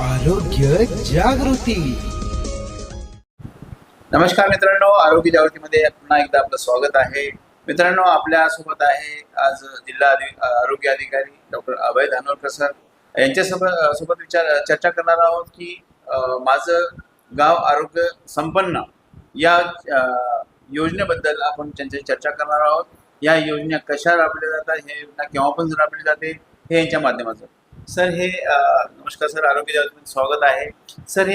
आरोग्य जागृती. नमस्कार मित्रांनो, आरोग्य जागृतीमध्ये पुन्हा एकदा आपलं स्वागत आहे. मित्रांनो, आपल्या सोबत आहे आज आरोग्य अधिकारी डॉक्टर अभय धानोरकर सर यांच्यासोबत चर्चा करणार आहोत की माझं गाव आरोग्य संपन्न या योजनेबद्दल आपण त्यांच्याशी चर्चा करणार आहोत. या योजना कशा राबवल्या जातात, हे योजना केव्हापासून राबवली जाते, हे यांच्या माध्यमातून. सर नमस्कार सर, आरोग्य जागृतीमध्ये स्वागत आहे. सर,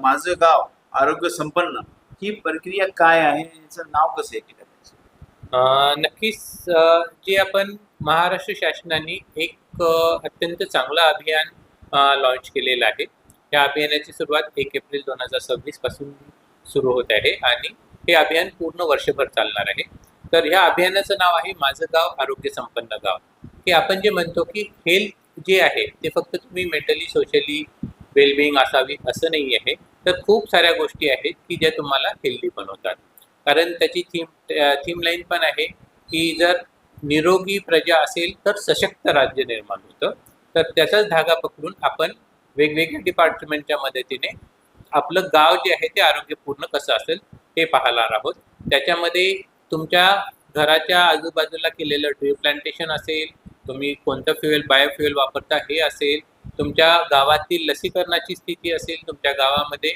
माझं गाव आरोग्य संपन्न ही प्रक्रिया काय आहे, याचं नाव कसं आहे? नक्कीच जे आपण महाराष्ट्र शासनाने एक अत्यंत चांगलं अभियान लॉन्च केलेलं आहे. या अभियानाची सुरुवात 1 एप्रिल 2026 पासून सुरू होत आहे आणि हे अभियान पूर्ण वर्षभर चालणार आहे. तर ह्या अभियानाचं नाव आहे माझं गाव आरोग्य संपन्न गाव. हे आपण जे म्हणतो की हेल्थ जे आहे ते फक्त तुम्ही मेंटली सोशली वेलबिंग असावी असं नाही आहे. तर खूप साऱ्या गोष्टी आहेत की ज्या तुम्हाला हेल्दी बनवतात. कारण त्याची थीम लाईन पण आहे की जर निरोगी प्रजा असेल तर सशक्त राज्य निर्माण होतं. तर त्याचाच धागा पकडून आपण वेगवेगळ्या डिपार्टमेंटच्या मदतीने आपलं गाव जे आहे ते आरोग्यपूर्ण कसं असेल हे पाहणार आहोत. त्याच्यामध्ये तुमच्या घराच्या आजूबाजूला केलेलं ट्री प्लांटेशन असेल, तुम्ही कोणतं बायोफ्युएल वापरता हे असेल, तुमच्या गावातील लसीकरणाची स्थिती असेल, तुमच्या गावामध्ये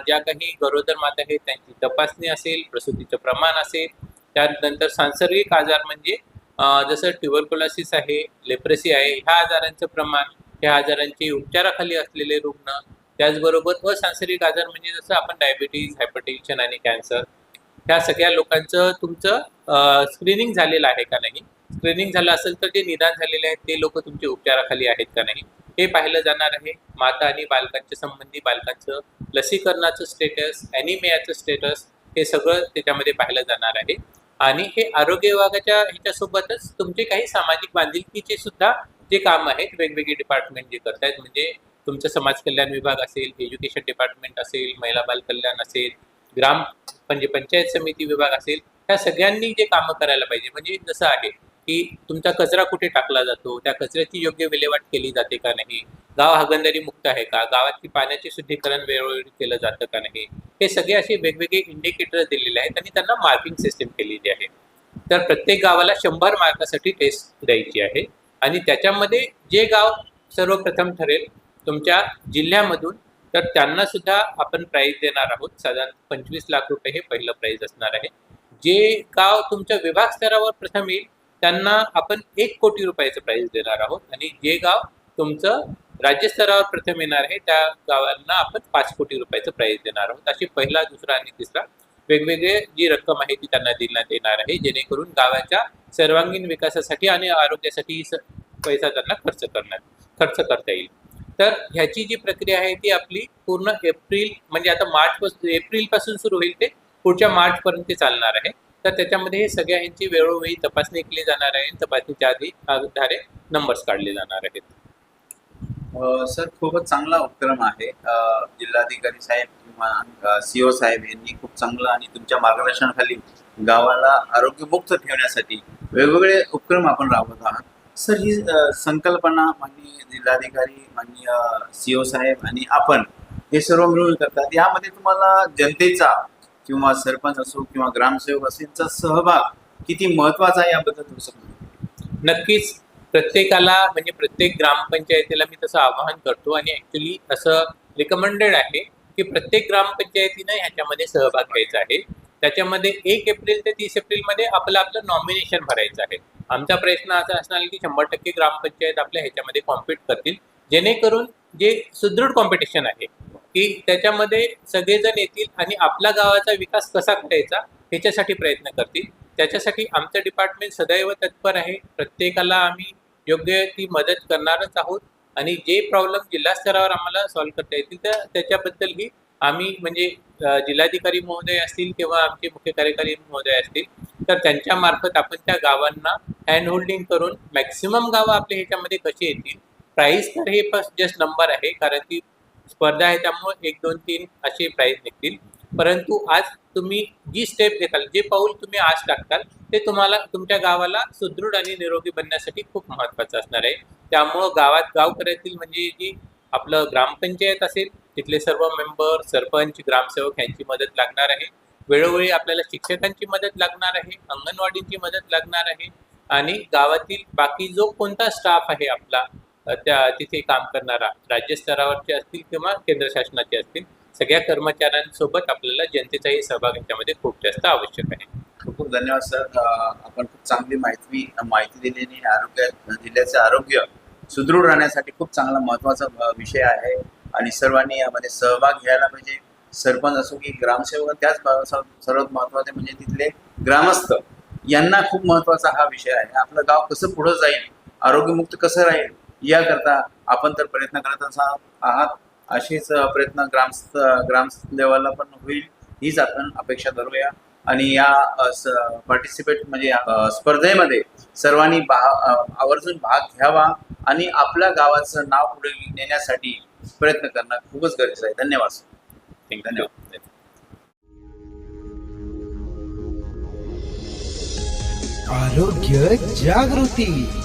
ज्या काही गरोदर माता आहेत त्यांची तपासणी असेल, प्रसूतीचं प्रमाण असेल, त्यानंतर सांसर्गिक आजार म्हणजे जसं ट्युबरक्युलोसिस आहे, लेप्रेसी आहे, ह्या आजारांचं प्रमाण, ह्या आजारांची उपचाराखाली असलेले रुग्ण, त्याचबरोबर असांसर्गिक आजार म्हणजे जसं आपण डायबिटीज, हायपरटेन्शन आणि कॅन्सर, ह्या सगळ्या लोकांचं तुमचं स्क्रीनिंग झालेलं आहे का नाही, स्क्रीनिंग झालं असेल तर जे निदान झालेले आहेत ते लोक तुमच्या उपचाराखाली आहेत का नाही हे पाहिलं जाणार आहे. माता आणि बालकांच्या संबंधी बालकांचं लसीकरणाचं स्टेटस, ॲनिमियाचं स्टेटस, हे सगळं त्याच्यामध्ये पाहिलं जाणार आहे. आणि हे आरोग्य विभागाच्या ह्याच्यासोबतच तुमचे काही सामाजिक बांधिलकीचे सुद्धा जे काम आहेत वेगवेगळे डिपार्टमेंट जे करत आहेत, म्हणजे तुमचं समाज कल्याण विभाग असेल, एज्युकेशन डिपार्टमेंट असेल, महिला बाल कल्याण असेल, म्हणजे पंचायत समिती विभाग असेल, ह्या सगळ्यांनी जे कामं करायला पाहिजे. म्हणजे जसं आहे की तुमचा कचरा कुठे टाकला जातो, त्या कचऱ्याची योग्य विल्हेवाट केली जाते का नाही, गाव हागणदारी मुक्त आहे का, गावातील पाण्याचे शुद्धीकरण वेळोवेळी केलं जातं का नाही, हे सगळे असे वेगवेगळे इंडिकेटर दिलेले आहेत आणि त्यांना मार्किंग सिस्टीम केलेली आहे. तर प्रत्येक गावाला 100 मार्कासाठी टेस्ट द्यायची आहे आणि त्याच्यामध्ये जे गाव सर्वप्रथम ठरेल तुमच्या जिल्ह्यामधून, तर त्यांना सुद्धा आपण प्राईज देणार आहोत. साधारण 25 लाख रुपये हे पहिलं प्राईज असणार आहे. जे गाव तुमच्या विभाग स्तरावर प्रथम येईल त्यांना आपण 1 कोटी रुपयाचं प्राईज देणार आहोत आणि जे गाव तुमचं राज्यस्तरावर प्रथम येणार आहे त्या गावांना आपण 5 कोटी रुपयाचं प्राईज देणार आहोत. अशी पहिला, दुसरा आणि तिसरा वेगवेगळे जी रक्कम आहे ती त्यांना देण्यात येणार आहे, जेणेकरून गावाच्या सर्वांगीण विकासासाठी आणि आरोग्यासाठी पैसा त्यांना खर्च करता येईल. तर ह्याची जी प्रक्रिया आहे ती आपली पूर्ण एप्रिल म्हणजे आता एप्रिलपासून सुरू होईल, ते पुढच्या मार्चपर्यंत चालणार आहे. तर त्याच्यामध्ये हे सगळ्या ह्यांची वेळोवेळी तपासणी केली जाणार आहे. तपासणीच्या आधारे नंबर्स काढले जाणार आहेत. सर, खूपच चांगला उपक्रम आहे. जिल्हाधिकारी साहेब किंवा सीओ साहेब यांनी खूप चांगलं आणि तुमच्या मार्गदर्शनाखाली गावाला आरोग्यमुक्त ठेवण्यासाठी वेगवेगळे उपक्रम आपण राबवत आहात. सर, ही संकल्पना माननीय जिल्हाधिकारी, माननीय सीओ साहेब आणि आपण हे सर्व मिळून करतात. यामध्ये तुम्हाला जनतेचा किंवा सरपंच असो किंवा ग्रामसेवक असो यांचा सहभाग किती महत्वाचा आहे याबद्दल तुम्ही सांगा. नक्कीच प्रत्येकाला म्हणजे प्रत्येक ग्रामपंचायतीला मी तसं आवाहन करतो आणि ॲक्च्युली असं रिकमेंडेड आहे की प्रत्येक ग्रामपंचायतीनं ह्याच्यामध्ये सहभाग घ्यायचा आहे. त्याच्यामध्ये 1 एप्रिल ते 30 एप्रिलमध्ये आपलं नॉमिनेशन भरायचं आहे. आमचा प्रयत्न असा असणार की 100% ग्रामपंचायत आपल्या ह्याच्यामध्ये कॉम्पिट करतील, जेणेकरून जे सुदृढ कॉम्पिटिशन आहे की त्याच्यामध्ये सगळेजण येतील आणि आपल्या गावाचा विकास कसा करायचा ह्याच्यासाठी प्रयत्न करतील. त्याच्यासाठी आमचं डिपार्टमेंट सदैव तत्पर आहे. प्रत्येकाला आम्ही योग्य ती मदत करणारच आहोत आणि जे प्रॉब्लेम जिल्हा स्तरावर आम्हाला सॉल्व्ह करता येतील तर त्याच्याबद्दलही आम्ही म्हणजे जिल्हाधिकारी महोदय असतील किंवा आमचे मुख्य कार्यकारी महोदय असतील तर त्यांच्यामार्फत आपण त्या गावांना हँड होल्डिंग करून मॅक्सिमम गावं आपल्या ह्याच्यामध्ये कशी येतील. प्राईज तर हे जस्ट नंबर आहे, कारण ती स्पर्धा आहे त्यामुळे 1, 2, 3 असे प्राईज निघतील. परंतु आज तुम्ही जी स्टेप घेताल, जे पाऊल तुम्ही आज टाकताल ते तुम्हाला तुमच्या गावाला सुदृढ आणि निरोगी बनण्यासाठी खूप महत्त्वाचं असणार आहे. त्यामुळं गावात गावकऱ्यातील म्हणजे जी आपलं ग्रामपंचायत असेल, तिथले सर्व मेंबर, सरपंच, ग्रामसेवक यांची मदत लागणार आहे. वेळोवेळी आपल्याला शिक्षकांची मदत लागणार आहे, अंगणवाडीची मदत लागणार आहे आणि गावातील बाकी जो कोणता स्टाफ आहे आपला त्या तिथे काम करणारा, राज्य स्तरावरचे असतील किंवा केंद्र शासनाचे असतील, सगळ्या कर्मचाऱ्यांसोबत आपल्याला जनतेचाही सहभाग याच्यामध्ये खूप जास्त आवश्यक आहे. खूप खूप धन्यवाद सर. आपण खूप चांगली माहिती दिलेली. जिल्ह्याचे आरोग्य सुदृढ राहण्यासाठी खूप चांगला महत्त्वाचा विषय आहे आणि सर्वांनी यामध्ये सहभाग घ्यायला पाहिजे. सरपंच असो की ग्रामसेवक, त्याच सर्वात महत्त्वाचे म्हणजे तिथले ग्रामस्थ, यांना खूप महत्त्वाचा हा विषय आहे. आपलं गाव कसं पुढं जाईल, आरोग्यमुक्त कसं राहील, याकरता आपण तर प्रयत्न करत आहात. असेच प्रयत्न ग्राम लेवलला पण होईल, हीच आपण अपेक्षा धरूया. आणि या पार्टिसिपेट म्हणजे स्पर्धेमध्ये सर्वांनी आवर्जून भाग घ्यावा आणि आपल्या गावाचं नाव पुढे नेण्यासाठी प्रयत्न करणं खूपच गरजेचं आहे. धन्यवाद सर. धन्यवाद. आरोग्य जागृती.